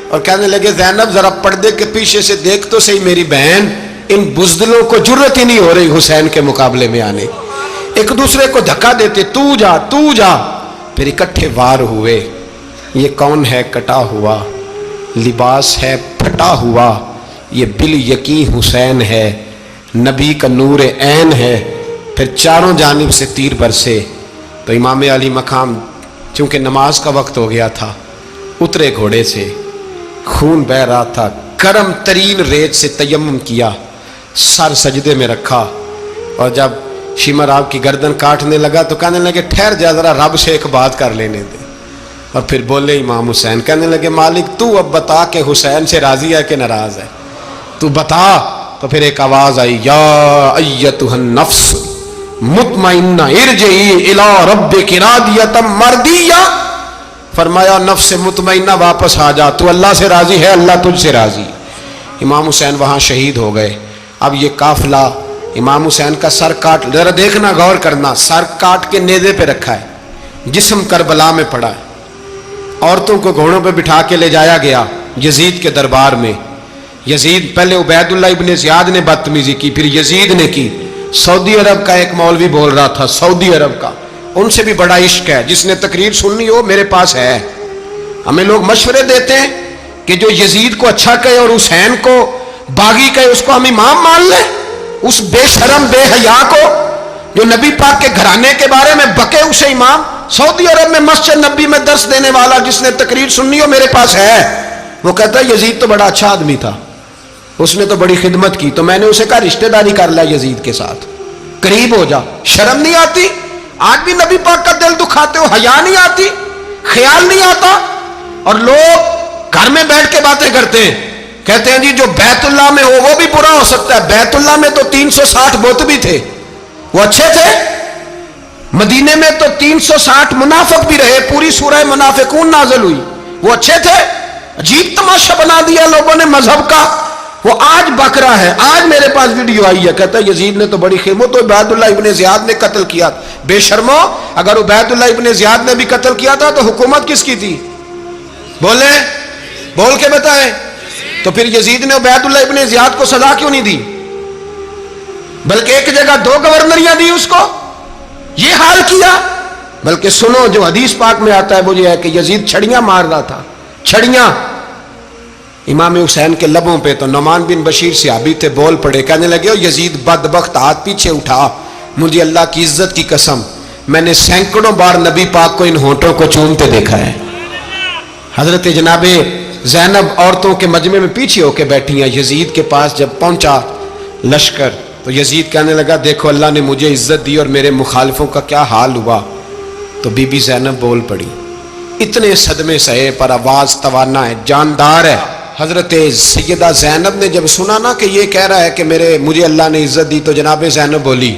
اور کہنے لگے زینب ذرا پردے کے پیچھے سے دیکھ تو صحیح میری بہن، ان بزدلوں کو جرت ہی نہیں ہو رہی حسین کے مقابلے میں آنے، ایک دوسرے کو دھکا دیتے، تو جا تو جا، پھر اکٹھے وار ہوئے۔ یہ کون ہے کٹا ہوا، لباس ہے پھٹا ہوا، یہ بال یقین حسین ہے، نبی کا نور عین ہے۔ پھر چاروں جانب سے تیر برسے تو امام علی مقام چونکہ نماز کا وقت ہو گیا تھا، اترے گھوڑے سے، خون بہ رہا تھا، گرم ترین ریت سے تیمم کیا، سر سجدے میں رکھا، اور جب شمر آپ کی گردن کاٹنے لگا تو کہنے لگے ٹھہر جا ذرا رب سے ایک بات کر لینے دے، اور پھر بولے امام حسین، کہنے لگے مالک تو اب بتا کہ حسین سے راضی ہے کہ ناراض ہے، تو بتا۔ تو پھر ایک آواز آئی، یا ایتھا النفس مطمئنہ ارجعی الی ربک راضیۃ مرضیہ، فرمایا نفس مطمئنہ واپس آ جا، تو اللہ سے راضی ہے، اللہ تجھ سے راضی۔ امام حسین وہاں شہید ہو گئے۔ اب یہ قافلہ امام حسین کا سر کاٹ، ذرا دیکھنا غور کرنا، سر کاٹ کے نیزے پہ رکھا ہے، جسم کربلا میں پڑا ہے، عورتوں کو گھوڑوں پہ بٹھا کے لے جایا گیا یزید کے دربار میں۔ یزید پہلے عبید اللہ ابن زیاد نے بدتمیزی کی، پھر یزید نے کی۔ سعودی عرب کا ایک مولوی بول رہا تھا، سعودی عرب کا، ان سے بھی بڑا عشق ہے، جس نے تقریر سننی ہو میرے پاس ہے۔ ہمیں لوگ مشورے دیتے ہیں کہ جو یزید کو اچھا کہے اور حسین کو باغی کہے اس کو ہم امام مان لیں، اس بے شرم بے حیا کو جو نبی پاک کے گھرانے کے بارے میں بکے اسے امام۔ سعودی عرب میں مسجد نبی میں درس دینے والا جس نے تقریر سننی ہو میرے پاس ہے، وہ کہتا ہے یزید تو بڑا اچھا آدمی تھا، اس نے تو بڑی خدمت کی، تو میں نے اسے کہا رشتہ داری کر لیا یزید کے ساتھ، قریب ہو جا، شرم نہیں آتی؟ آج بھی نبی پاک کا دل دکھاتے ہو، حیا نہیں آتی، خیال نہیں آتا؟ اور لوگ گھر میں بیٹھ کے باتیں کرتے ہیں، کہتے ہیں جی جو بیت اللہ میں ہو وہ بھی برا ہو سکتا ہے۔ بیت اللہ میں تو 360 بت بھی تھے، وہ اچھے تھے۔ مدینے میں تو 360 منافق بھی رہے، پوری سورہ منافقون نازل ہوئی، وہ اچھے تھے۔ عجیب تماشا بنا دیا لوگوں نے مذہب کا۔ وہ آج بکرا ہے، آج میرے پاس ویڈیو آئی ہے، کہتا ہے یزید نے تو بڑی خیمت، تو عبید اللہ ابن زیاد نے قتل کیا۔ بے شرمو، اگر عبید اللہ ابن زیاد نے بھی قتل کیا تھا تو حکومت کس کی تھی؟ بولیں، بول کے بتائیں۔ تو پھر یزید نے عبید اللہ ابن زیاد کو سزا کیوں نہیں دی، بلکہ ایک جگہ 2 گورنریاں دی اس کو؟ یہ حال کیا۔ بلکہ سنو، جو حدیث پاک میں آتا ہے وہ یہ ہے کہ یزید چھڑیاں مار رہا تھا، چھڑیاں امام حسین کے لبوں پہ۔ تو نعمان بن بشیر صحابی تھے، بول پڑے، کہنے لگے او یزید بدبخت، ہاتھ پیچھے اٹھا، مجھے اللہ کی عزت کی قسم میں نے سینکڑوں بار نبی پاک کو ان ہونٹوں کو چومتے دیکھا ہے۔ حضرت جناب زینب عورتوں کے مجمع میں پیچھے ہو کے بیٹھی ہیں۔ یزید کے پاس جب پہنچا لشکر تو یزید کہنے لگا دیکھو اللہ نے مجھے عزت دی اور میرے مخالفوں کا کیا حال ہوا۔ تو بی بی زینب بول پڑی، اتنے صدمے سہے پر آواز توانا ہے، جاندار ہے۔ حضرت سیدہ زینب نے جب سنا نا کہ یہ کہہ رہا ہے کہ مجھے اللہ نے عزت دی، تو جناب زینب بولی،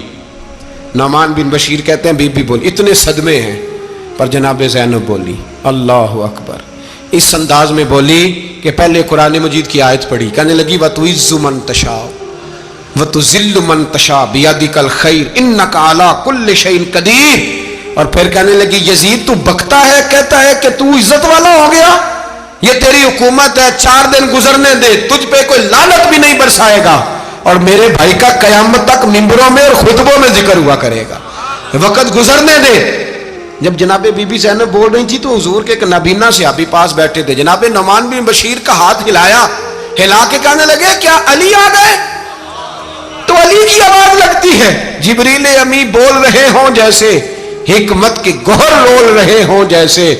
نعمان بن بشیر کہتے ہیں بی بی بولی، اتنے صدمے ہیں پر جناب زینب بولی اللہ اکبر، اس انداز میں بولی کہ پہلے قرآن مجید کی آیت پڑھی، کہنے لگی وَتُعِزُّ مَن تَشَاءُ وَتُذِلُّ مَن تَشَاءُ بِيَدِكَ الْخَيْرُ إِنَّكَ عَلَىٰ كُلِّ شَيْءٍ قَدِيرٌ۔ اور پھر کہنے لگی یزید تو بکتا ہے، کہتا ہے کہ تو عزت والا ہو گیا، یہ تیری حکومت ہے، 4 دن گزرنے دے، تجھ پہ کوئی لعنت بھی نہیں برسائے گا، اور میرے بھائی کا قیامت تک ممبروں میں اور خطبوں میں ذکر ہوا کرے گا، وقت گزرنے دے۔ جب جناب بی بی زینب بول رہی تھی تو حضور کے ایک نابینا صحابی پاس بیٹھے تھے، جناب نعمان بن بشیر کا ہاتھ ہلایا، ہلا کے کہنے لگے کیا علی آ گئے؟ تو علی کی آواز لگتی ہے، جبریل امی بول رہے ہوں جیسے، حکمت کے گوہر رول رہے ہوں جیسے،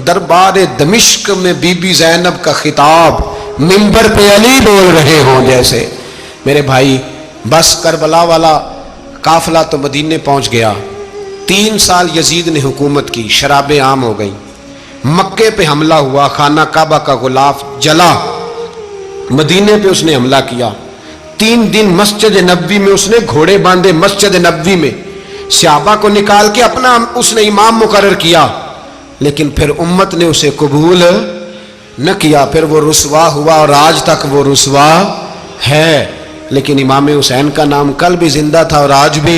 دربار دمشق میں بی بی زینب کا خطاب، منبر پہ علی بول رہے ہوں جیسے۔ میرے بھائی بس کربلا والا قافلہ تو مدینے پہنچ گیا، 3 سال یزید نے حکومت کی، شرابیں عام ہو گئیں، مکے پہ حملہ ہوا، خانہ کعبہ کا غلاف جلا، مدینے پہ اس نے حملہ کیا، 3 دن مسجد نبوی میں اس نے گھوڑے باندھے، مسجد نبوی میں صحابہ کو نکال کے اپنا اس نے امام مقرر کیا، لیکن پھر امت نے اسے قبول نہ کیا، پھر وہ رسوا ہوا اور آج تک وہ رسوا ہے۔ لیکن امام حسین کا نام کل بھی زندہ تھا اور آج بھی